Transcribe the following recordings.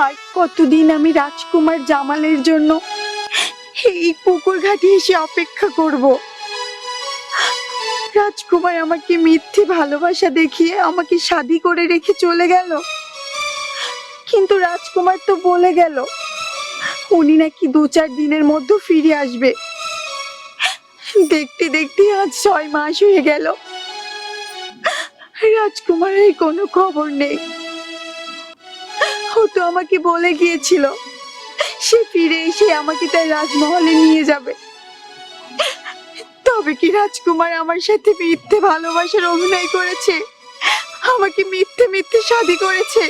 আর কতদিন আমি রাজকুমার জামালের জন্য এই পুকুর ঘাটে এসে অপেক্ষা করব। রাজকুমার আমাকে মিথ্যে ভালোবাসা দেখিয়ে আমাকে শাদি করে রেখে চলে গেল, কিন্তু রাজকুমার তো বলে গেল উনি নাকি 2-4 দিনের মধ্যে ফিরে আসবে। দেখতে দেখতে আজ 6 মাস হয়ে গেল, রাজকুমারের কোনো খবর নেই। ও তো আমাকে বলে গিয়েছিল সে ফিরে এসে আমাকে তার রাজমহলে নিয়ে যাবে। তবে কি রাজকুমার আমার সাথে মিথ্যে ভালোবাসার অভিনয় করেছে, আমাকে মিথ্যে মিথ্যে শাদি করেছে?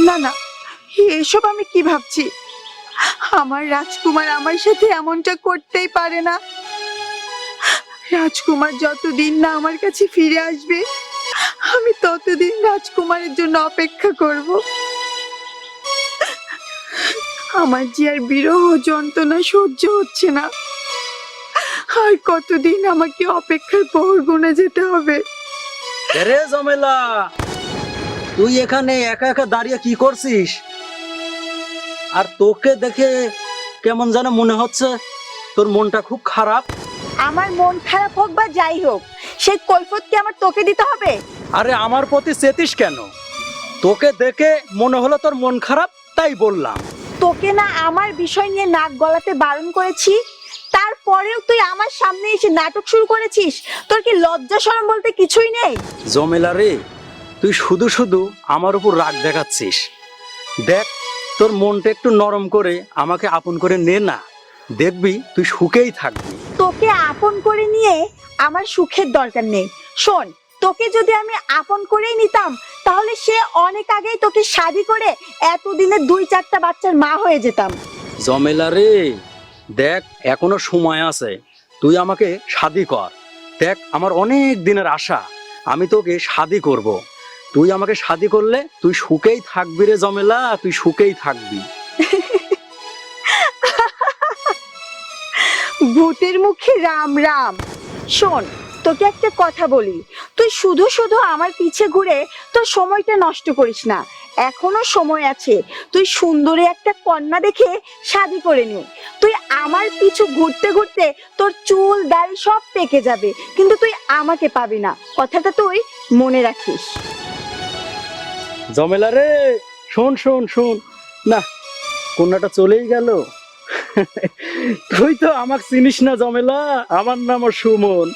না না, এসব আমি কি ভাবছি? আমার রাজকুমার আমার সাথে এমনটা করতেই পারে না। রাজকুমার যতদিন না আমার কাছে ফিরে আসবে আমি ততদিন রাজকুমারের জন্য অপেক্ষা করব। আমার যে আর বিরহ যন্ত্রণা সহ্য হচ্ছে না। আর কতদিন আমাকে অপেক্ষার প্রহর গুনে যেতে হবে? রে জমেলা, তুই এখানে একা একা দাঁড়িয়ে কি করছিস? আর তোকে দেখে কেমন যেন মনে হচ্ছে তোর মনটা খুব খারাপ। আমার মন খারাপ হোক বা যাই হোক, সেই কৈফিয়ত কি আমার তোকে দিতে হবে? আরে আমার প্রতি চেতিস কেন? তোকে দেখে মনে হলো তোর মন খারাপ, তাই বললাম। তোকে না আমার বিষয় নিয়ে নাক গলাতে বারণ করেছি, তারপরেও তুই আমার সামনে এসে নাটক শুরু করেছিস। তোর কি লজ্জা শরম বলতে কিছুই নেই? জমেলা রে, তুই শুধু শুধু আমার উপর রাগ দেখাচ্ছিস। দেখ, তোর মনটা একটু নরম করে আমাকে আপন করে নে না, দেখবি তুই সুখেই থাকবি। তোকে আপন করে নিয়ে আমার সুখের দরকার নেই। শোন, তোকে যদি আমি আপন করেই নিতাম তাহলে সে অনেক আগেই তোকে শাদি করে এতদিনে 2-4টা বাচ্চার মা হয়ে যেতাম। জমেলা রে, দেখ এখনো সময় আছে, তুই আমাকে শাদি কর। দেখ আমার অনেক দিনের আশা, আমি তোকে শাদি করব। তুই আমাকে শাদি করলে তুই সুখেই থাকবি রে জমেলা, তুই সুখেই থাকবি। ভূতের মুখে রাম রাম। শোন, তোকে একটা কথা বলি, তুই শুধু শুধু আমার পিছে ঘুরে তোর সময়টা নষ্ট করিস না। এখনো সময় আছে, তুই সুন্দরী একটা কন্যা দেখে শাদি করে নে। তুই আমার পিছু ঘুরতে ঘুরতে তোর চুল দাড়ি সব পেকে যাবে, কিন্তু তুই আমাকে পাবি না। কথাটা তুই মনে রাখিস। জমেলা রে, শোন শোন শোন না, কন্যাটা চলেই গেল। তুই তো আমাকে চিনিস না জমেলা, আমার নাম সুমন।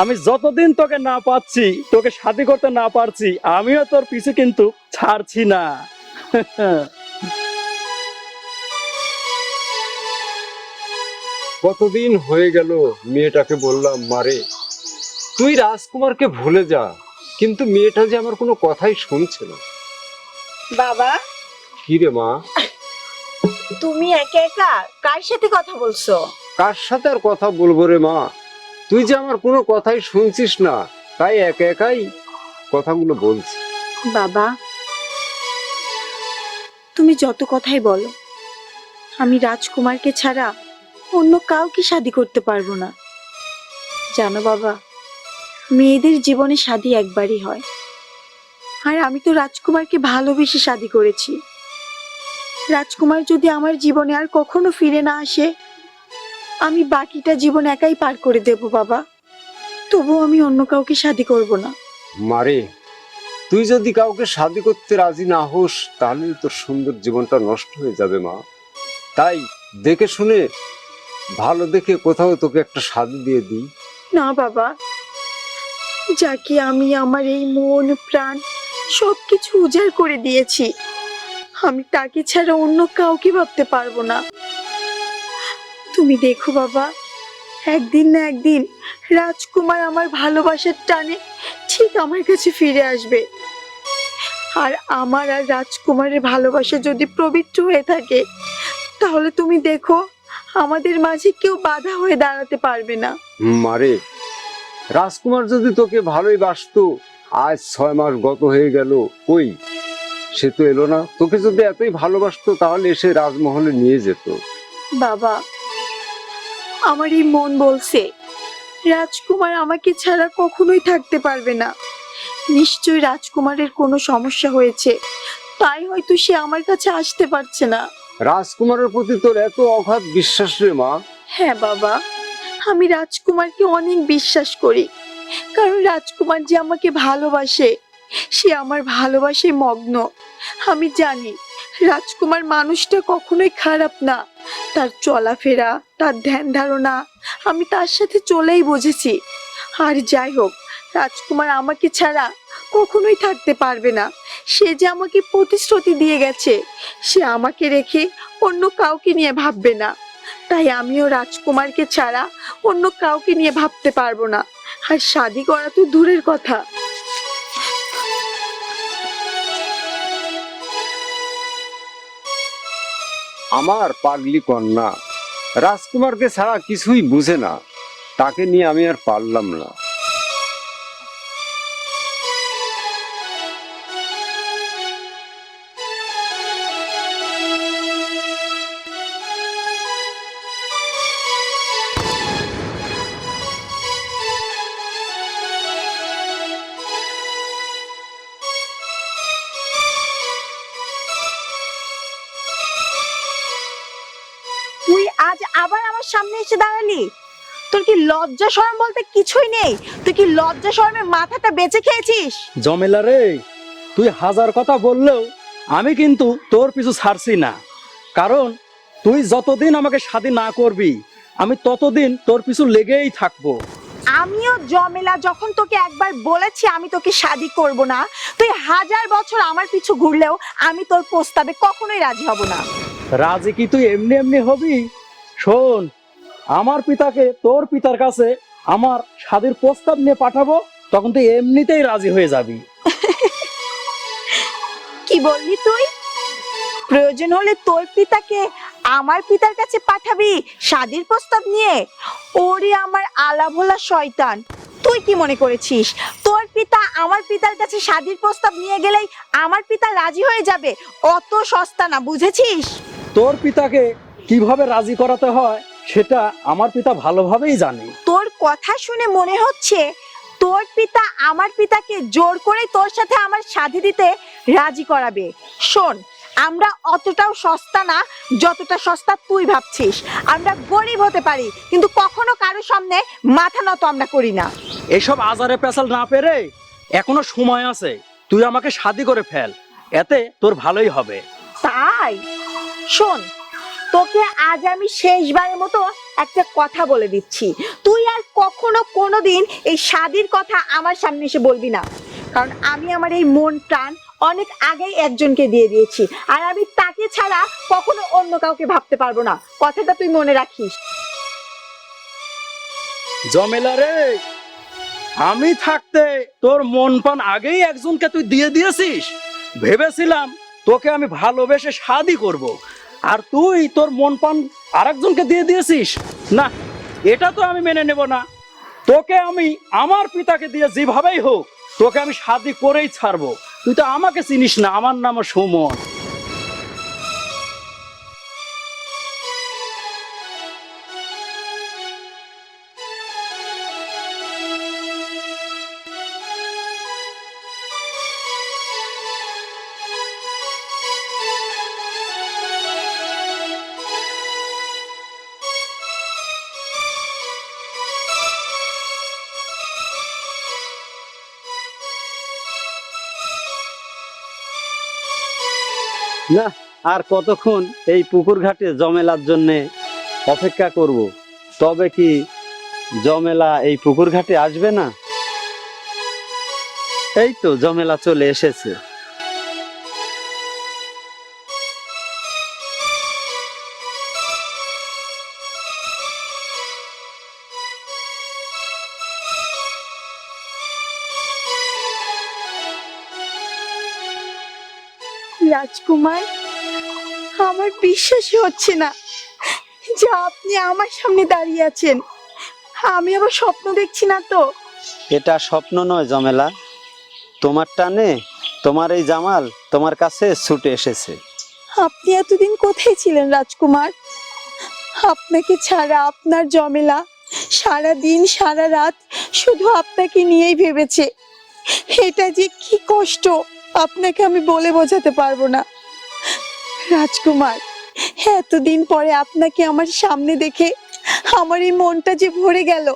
আমি যতদিন তোকে না পাচ্ছি, তোকে শাদি করতে না পারছি, আমিও তোর পিছু কিন্তু ছাড়ছি না। কতদিন হয়ে গেল মেয়েটাকে বললাম, মারে তুই রাজকুমারকে ভুলে যা, কিন্তু মেয়েটা যে আমার কোনো কথাই শুনছে না। বাবা, কি রে মা? তুমি একা একা কার সাথে কথা বলছো? কার সাথে আর কথা বলবো রে মা? তুই যে আমার কোনো কথাই শুনছিস না, তাই একা একাই কথাগুলো বলছি। বাবা, তুমি যত কথাই বলো, আমি রাজকুমারকে ছাড়া অন্য কাউকে শাদি করতে পারবো না। জানো বাবা, মেয়েদের জীবনে শাদি একবারই হয়, আর আমি তো রাজকুমারকে ভালোবেসে শাদি করেছি। রাজকুমার যদি আমার জীবনে আর কখনো ফিরে না আসে, আমি বাকিটা জীবন একাই পার করে দেব বাবা। তবুও আমি অন্য কাউকে শাদি করব না। মারে, তুই যদি কাউকে শাদি করতে রাজি না হোস, তাহলে তোর সুন্দর জীবনটা নষ্ট হয়ে যাবে মা। তাই দেখে শুনে ভালো দেখে কোথাও তোকে একটা শাদি দিয়ে দিই। না বাবা, যাকে আমি আমার এই মন প্রাণ সবকিছু উজাড় করে দিয়েছি, আমি তাকে ছাড়া অন্য কাউকে ভাবতে পারবো না। তুমি দেখো বাবা, একদিন না একদিন রাজকুমার আমার ভালোবাসার টানে ঠিক আমার কাছে ফিরে আসবে। আর আমার আর রাজকুমারের ভালোবাসা যদি পবিত্র হয়ে থাকে, তাহলে তুমি দেখো আমাদের মাঝে কেউ বাধা হয়ে দাঁড়াতে পারবে না। মারে, রাজকুমার যদি তোকে ভালোই বাসতো, আজ 6 মাস গত হয়ে গেল, কই সে তো এলো না। তোকে যদি এতই ভালোবাসতো তাহলে এসে রাজমহলে নিয়ে যেত। বাবা, আমার এই মন বলছে রাজকুমার আমাকে ছাড়া কখনোই থাকতে পারবে না। নিশ্চয়ই রাজকুমারের কোনো সমস্যা হয়েছে, তাই হয়তো সে আমার কাছে আসতে পারছে না। রাজকুমারের প্রতি তোর এত অগাধ বিশ্বাস রে মা? হ্যাঁ বাবা, আমি রাজকুমারকে অনেক বিশ্বাস করি, কারণ রাজকুমার যে আমাকে ভালোবাসে, সে আমার ভালোবাসায় মগ্ন। আমি জানি রাজকুমার মানুষটা কখনোই খারাপ না, তার চলাফেরা, তার ধ্যান ধারণা আমি তার সাথে চলেই বুঝেছি। আর যাই হোক, রাজকুমার আমাকে ছাড়া কখনোই থাকতে পারবে না। সে যে আমাকে প্রতিশ্রুতি দিয়ে গেছে, সে আমাকে রেখে অন্য কাউকে নিয়ে ভাববে না। তাই আমিও রাজকুমারকে ছাড়া অন্য কাউকে নিয়ে ভাবতে পারবো না। আর শাদি করা তো দূরের কথা। আমার পাগলি কন্যা রাজকুমারকে ছাড়া কিছুই বুঝে না, তাকে নিয়ে আমি আর পারলাম না। তুই আজ আবার আমার সামনে এসে দাঁড়ালি? তোর কি লজ্জা শরম বলতে কিছুই নেই? তুই কি লজ্জা শরমে মাথাটা বেঁচে খেয়েছিস? জমেলা রে, তুই হাজার কথা বললেও আমি কিন্তু তোর পিছু ছাড়ছি না। কারণ তুই যতদিন আমাকে শাদি না করবি, আমি ততদিন তোর পিছু লেগেই থাকবো। আমিও জমেলা যখন তোকে একবার বলেছি আমি তোকে শাদি করব না, তুই হাজার বছর আমার পিছু ঘুরলেও আমি তোর প্রস্তাবে কখনোই রাজি হব না। রাজি কি তুই এমনি এমনি হবি? শোন, আমার পিতাকে তোর পিতার কাছে আমার শাদির প্রস্তাব নিয়ে পাঠাবো, তখন তুই এমনিতেই রাজি হয়ে যাবি। কি বললি তুই? প্রয়োজন হলে তোর পিতাকে আমার পিতার কাছে পাঠাবি শাদির প্রস্তাব নিয়ে? ওরে আমার আলাভোলা শয়তান, তুই কি মনে করেছিস তোর পিতা আমার পিতার কাছে শাদির প্রস্তাব নিয়ে গেলেই আমার পিতা রাজি হয়ে যাবে? অত সস্তা না, বুঝেছিস? তোর পিতাকে কিভাবে রাজি করাতে হয় সেটা আমার পিতা ভালোভাবেই জানে। তোর কথা শুনে মনে হচ্ছে তোর পিতা আমার পিতাকে জোর করে তোর সাথে আমার শাদি দিতে রাজি করাবে। শোন, আমরা অতটাও সস্তা না যতটা সস্তা তুই ভাবছিস। আমরা গরিব হতে পারি, কিন্তু কখনো কারোর সামনে মাথা নত আমরা করি না। এসব আজারে পেছাল না পেরে এখনো সময় আছে, তুই আমাকে শাদি করে ফেল, এতে তোর ভালোই হবে। তাই শোন, তোকে আজ আমি শেষবারের মতো একটা কথা বলে দিচ্ছি, তুই আর কখনো কোনোদিন এই শাদির কথা আমার সামনে এসে বলবি না। কারণ আমি আমার এই মন প্রাণ অনেক আগেই একজনকে দিয়ে দিয়েছি, আর আমি তাকে ছাড়া কখনো অন্য কাউকে ভাবতে পারবো না। কথাটা তুই মনে রাখিস। জমেলা রে, আমি থাকতে তোর মন প্রাণ আগেই একজনকে তুই দিয়ে দিয়েছিস। ভেবেছিলাম তোকে আমি ভালোবেসে শাদি করব, আর তুই তোর মন প্রাণ আরেকজনকে দিয়ে দিয়েছিস। না, এটা তো আমি মেনে নেব না। তোকে আমি আমার পিতাকে দিয়ে যেভাবেই হোক তোকে আমি শাদি করেই ছাড়বো। তুই তো আমাকে চিনিস না, আমার নাম সুমন। না, আর কতক্ষণ এই পুকুর ঘাটে জমেলার জন্যে অপেক্ষা করব? তবে কি জমেলা এই পুকুর ঘাটে আসবে না? এই তো জমেলা চলে এসেছে। রাজকুমার, আমার বিশ্বাসই হচ্ছে না যে আপনি আমার সামনে দাঁড়িয়ে আছেন। আমি আবার স্বপ্ন দেখছি না তো? এটা স্বপ্ন নয় জমেলা, তোমার টানে তোমার এই জামাল তোমার কাছে ছুটে এসেছে। আপনি এতদিন কোথায় ছিলেন রাজকুমার? আপনাকে ছাড়া আপনার জমেলা সারা দিন সারা রাত শুধু আপনাকে নিয়েই ভেবেছে। এটা যে কি কষ্ট, আপনাকে আমি বলে বোঝাতে পারবো না। রাজকুমার, এতদিন পরে আপনাকে আমার সামনে দেখে আমার এই মনটা যে ভরে গেল,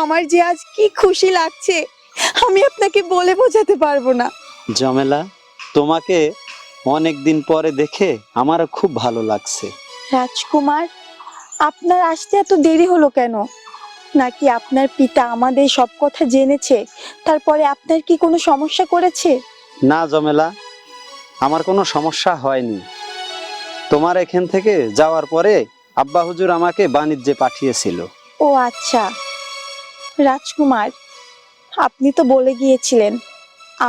আমার যে আজ কি খুশি লাগছে, আমি আপনাকে বলে বোঝাতে পারবো না। জমেলা, তোমাকে অনেক দিন পরে দেখে আমারও খুব ভালো লাগছে। রাজকুমার, আপনার আসতে এত দেরি হলো কেন? নাকি আপনার পিতা আমাদের সব কথা জেনেছে, তারপরে আপনার কি কোনো সমস্যা করেছে? না জমেলা, আমার কোনো সমস্যা হয়নি। তোমার এখান থেকে যাওয়ার পরে আব্বা হুজুর আমাকে বাণিজ্যে পাঠিয়েছিল। ও আচ্ছা। রাজকুমার, আপনি তো বলে গিয়েছিলেন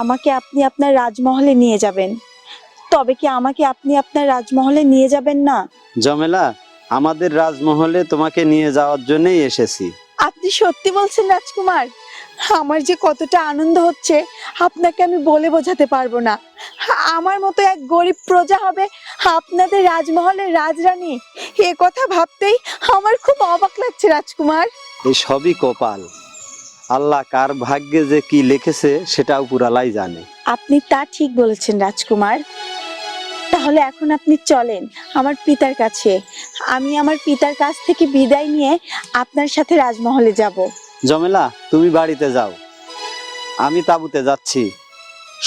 আমাকে আপনি আপনার রাজমহলে নিয়ে যাবেন, তবে কি আমাকে আপনি আপনার রাজমহলে নিয়ে যাবেন না? জমেলা, আমাদের রাজমহলে তোমাকে নিয়ে যাওয়ার জন্যই এসেছি। আপনি সত্যি বলছেন রাজকুমার? আমার যে কতটা আনন্দ হচ্ছে আপনাকে আমি বলে বোঝাতে পারবো না। আমার মতো এক গরিব প্রজা হবে আপনাদের রাজমহলের রাজরানী, এ কথা ভাবতেই আমার খুব অবাক লাগছে রাজকুমার। এই সবই কপাল, আল্লাহ কার ভাগ্যে যে কি লিখেছে সেটা উপরালাই জানে। আপনি তা ঠিক বলেছেন রাজকুমার। তাহলে এখন আপনি চলেন আমার পিতার কাছে, আমি আমার পিতার কাছ থেকে বিদায় নিয়ে আপনার সাথে রাজমহলে যাব। জমেলা, তুমি বাড়িতে যাও, আমি তাঁবুতে যাচ্ছি।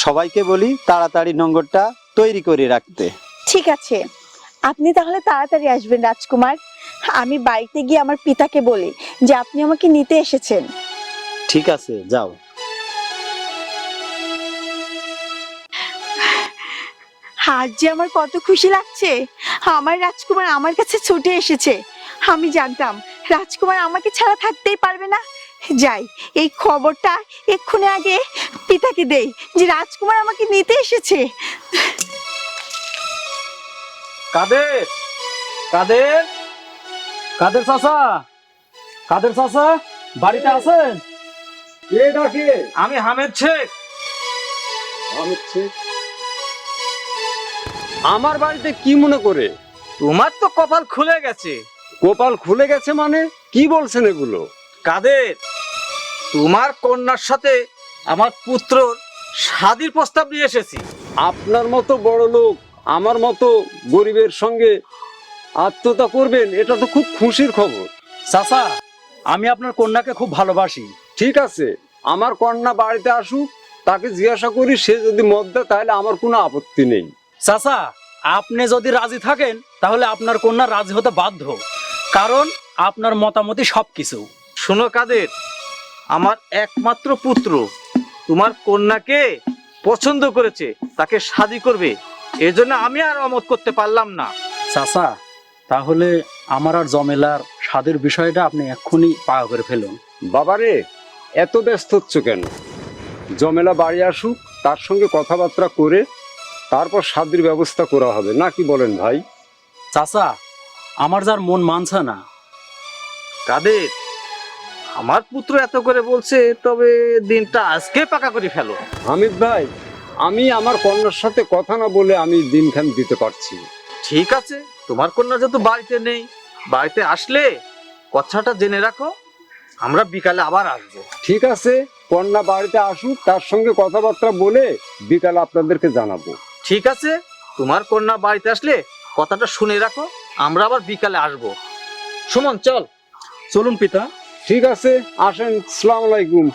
সবাইকে বলি তাড়াতাড়ি নোঙ্গরটা তৈরি করে রাখতে। ঠিক আছে, আপনি তাহলে তাড়াতাড়ি আসবেন রাজকুমার। আমি বাড়িতে গিয়ে আমার পিতাকে বলি যে আপনি আমাকে নিতে এসেছেন। ঠিক আছে, যাও। আজ যে আমার কত খুশি লাগছে, আমার রাজকুমার আমার কাছে ছুটে এসেছে। আমি জানতাম রাজকুমার আমাকে ছাড়া থাকতেই পারবে না। যাই, এই খবরটা এক্ষুনি আগে পিতাকে দেই যে রাজকুমার আমাকে নিতে এসেছে। কাদের, কাদের, কাদের চাচা, কাদের চাচা বাড়িতে আছেন? কে ডাকে? আমি হামেদ শেখ। হামেদ শেখ? আমার বাড়িতে কি মনে করে? তোমার তো কপাল খুলে গেছে। কপাল খুলে গেছে মানে কি বলছেন এগুলো? কাদের, তোমার কন্যার সাথে আমার পুত্রর শাদীর প্রস্তাব নিয়ে এসেছি। আপনার মতো বড় লোক আমার মতো গরিবের সঙ্গে আত্মীয়তা করবেন, এটা তো খুব খুশির খবর। চাচা, আমি আপনার কন্যাকে খুব ভালোবাসি। ঠিক আছে, আমার কন্যা বাড়িতে আসুক, তাকে জিজ্ঞাসা করি, সে যদি মত দেয় তাহলে আমার কোনো আপত্তি নেই। চাচা, আপনি যদি রাজি থাকেন তাহলে আপনার কন্যা রাজি হতে বাধ্য, কারণ আপনার মতামতই সবকিছু। শোনো কাদের, আমার একমাত্র পুত্র তোমার কন্যাকে পছন্দ করেছে, তাকে শাদী করবে, এজন্য আমি আর অমত করতে পারলাম না। চাচা, তাহলে আমার আর জমেলার স্বাদের বিষয়টা আপনি এক্ষুনি পাকা করে ফেলুন। বাবারে, এত ব্যস্ত হচ্ছ কেন? জমেলা বাড়ি আসুক, তার সঙ্গে কথাবার্তা করে তারপর শাদীর ব্যবস্থা করা হবে, না কি বলেন ভাই? চাচা, আমার যার মন মানছে না। কাদের, আমার পুত্র এত করে বলছে, তবে দিনটা আজকে পাকা করে ফেলো। হামিদ ভাই, আমি আমার কন্যার সাথে কথা না বলে আমি দিনখান দিতে পারছি না। ঠিক আছে, তোমার কন্যা যেহেতু বাড়িতে নেই, বাড়িতে আসলে কথাটা জেনে রাখো, আমরা বিকালে আবার আসবো। ঠিক আছে, কন্যা বাড়িতে আসুক, তার সঙ্গে কথাবার্তা বলে বিকালে আপনাদেরকে জানাবো। ঠিক আছে, তোমার কন্যা বাড়িতে আসলে কথাটা শুনে রাখো, আমরা আবার বিকালে আসবো। সুমন, চল। চলুন পিতা। ঠিক আছে, আসেন। আসসালামু আলাইকুম।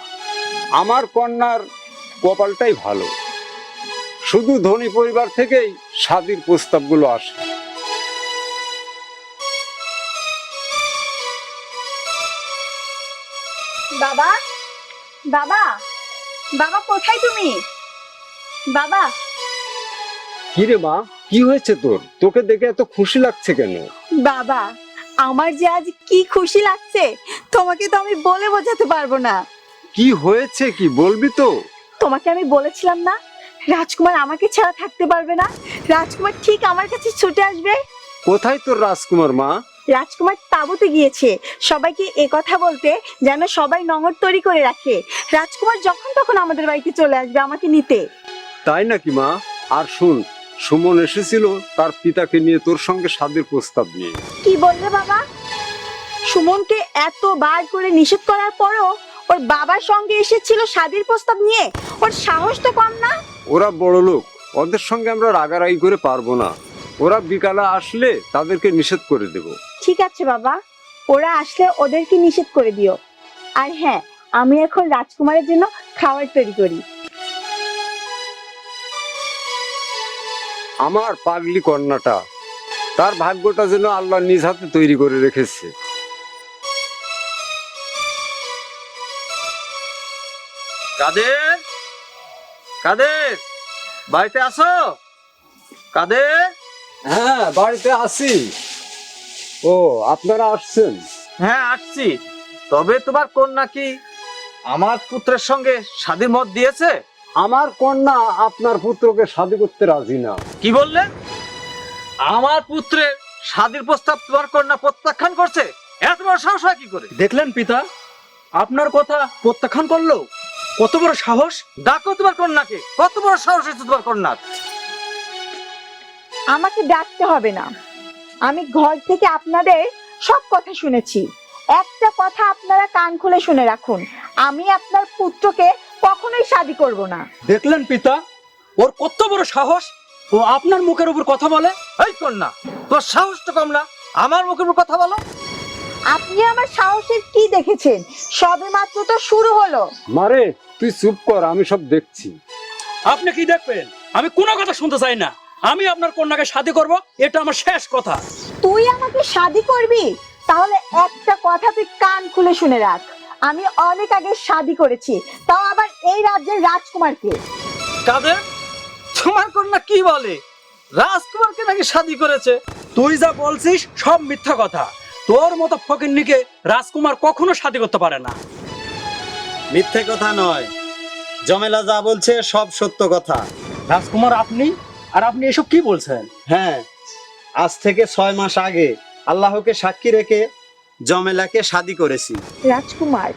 আমার কন্যার কপালটাই ভালো, শুধু ধনী পরিবার থেকেই শাদীর প্রস্তাবগুলো আসে। বাবা, বাবা, বাবা কোথায় তুমি? বাবা, কি রে মা, কি হয়েছে তোর? তোকে দেখে এত খুশি লাগছে কেন? বাবা, আমার যে আজ কি খুশি লাগছে তোমাকে তো আমি বলে বোঝাতে পারবো না। কি হয়েছে, কি বলবি তো? তোমাকে আমি বলেছিলাম না রাজকুমার আমাকে ছাড়া থাকতে পারবে না, রাজকুমার ঠিক আমার কাছে ছুটে আসবে। কোথায় তোর রাজকুমার মা? রাজকুমার তাঁবুতে গিয়েছে সবাইকে এ কথা বলতে, যেন সবাই নঙর তৈরি করে রাখে। রাজকুমার যখন তখন আমাদের বাড়িতে চলে আসবে আমাকে নিতে। তাই নাকি মা? আর শুন, সুমন এসেছিল তার পিতাকে নিয়ে তোর সঙ্গে শাদীর প্রস্তাব নিয়ে। কি বললে বাবা? সুমনকে এতবার করে নিষেধ করার পরও ওর বাবার সঙ্গে এসেছিল শাদীর প্রস্তাব নিয়ে? ওর সাহস তো কম না। ওরা বড় লোক, ওদের সঙ্গে আমরা রাগারাগি করে পারবো না। ওরা বিকালে আসলে তাদেরকে নিষেধ করে দেব। ঠিক আছে বাবা, ওরা আসলে ওদেরকে নিষেধ করে দিও। আর হ্যাঁ, আমি এখন রাজকুমারের জন্য খাবার তৈরি করি। আমার পাগলি কন্যাটা, তার ভাগ্যটা যেন আল্লাহ নিজ হাতে তৈরি করে রেখেছে। কাদের, কাদের, বাড়িতে আসো। কাদের। হ্যাঁ, বাড়িতে আছি। ও, আপনারা আসছেন? হ্যাঁ, আসছি। তবে তোমার কন্যা কি আমার পুত্রের সঙ্গে শাদীর মত দিয়েছে? আমার কন্যা আপনার পুত্রকে শাদী করতে রাজি না। কি বললে? আমার পুত্রের শাদীর প্রস্তাব তোমার কন্যা প্রত্যাখ্যান করছে? এত বড় সাহস হয় কি করে? দেখলেন পিতা, আপনার কথা প্রত্যাখ্যান করলো। কত বড় সাহস! ডাকো তোমার কন্যাকে। কত বড় সাহস হয়েছে তোমার কন্যার? আমাকে ডাকতে হবে না, আমি ঘর থেকে আপনাদের সব কথা শুনেছি। একটা কথা আপনারা কান খুলে শুনে রাখুন, আমি আপনার পুত্রকে কখনোই শাদী করব না। দেখলেন পিতা, ওর কত বড় সাহস! ও আপনার মুখের উপর কথা বলে। এই কন্যা, তোর সাহস তো কম না, আমার মুখের উপর কথা বলো। আপনি আমার সাহসের কি দেখেছেন? সবে মাত্র তো শুরু হলো। মারে, তুই চুপ কর, আমি সব দেখছি। আপনি কি দেখবেন? আমি কোনো কথা শুনতে চাই না। আমি আপনার কন্যাকে শাদী করব, এটা আমার শেষ কথা। তুই আমাকে শাদী করবি? তাহলে একটা কথা তুই কান খুলে শুনে রাখ, আমি অনেক আগে শাদী করেছি, তাও আবার এই রাজ্যের রাজকুমারকে। কাদের, তোমার কন্যা কি বলে? রাজকুমারকে নাকি শাদী করেছে? তুই যা বলছিস সব মিথ্যা কথা। তোর মতো ফকিন্নিকে রাজকুমার কখনো শাদী করতে পারে না। মিথ্যে কথা নয়, জমেলা যা বলছে সব সত্য কথা। রাজকুমার আপনি, আর আপনি এসব কি বলছেন? হ্যাঁ, আজ থেকে 6 মাস আগে আল্লাহকে সাক্ষী রেখে জমেলাকে শাদী করেছি। রাজকুমার,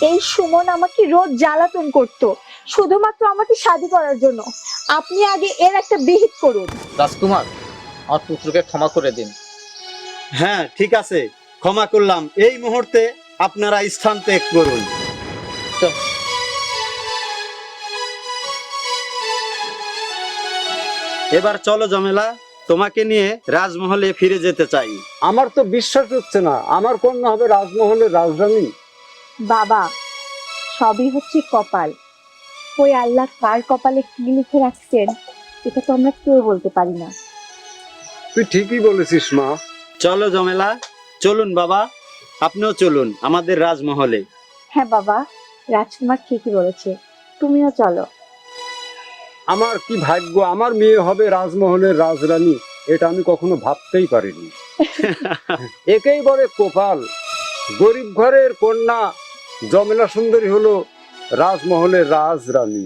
এই সুমন আমাকে রোজ জ্বালাতন করত শুধুমাত্র আমাকে শাদী করার জন্য। আপনি আগে এর একটা বিহিত করুন। রাজকুমার, আমার পুত্রকে ক্ষমা করে দিন। হ্যাঁ, ঠিক আছে, ক্ষমা করলাম। এই মুহূর্তে আপনারা স্থান ত্যাগ করুন। এবার চলো জমেলা, তোমাকে নিয়ে রাজমহলে ফিরে যেতে চাই। আমার তো বিশ্বাস হচ্ছে না আমার কন্যা হবে রাজমহলের রাজরানী। বাবা, সবই হচ্ছে কপাল। ওই আল্লাহ কার কপালে কি লিখে রাখছেন এটা তো আমরা কেউ বলতে পারি না। তুই ঠিকই বলেছিস মা। চলো জমেলা, চলুন বাবা, আপনিও চলুন আমাদের রাজমহলে। হ্যাঁ বাবা, রাজকুমার ঠিকই বলেছে, তুমিও চলো। আমার কি ভাগ্য, আমার মেয়ে হবে রাজমহলের রাজরানী, এটা আমি কখনো ভাবতেই পারিনি। একেই বলে কপাল। গরিব ঘরের কন্যা জমেলা সুন্দরী হলো রাজমহলের রাজরানী।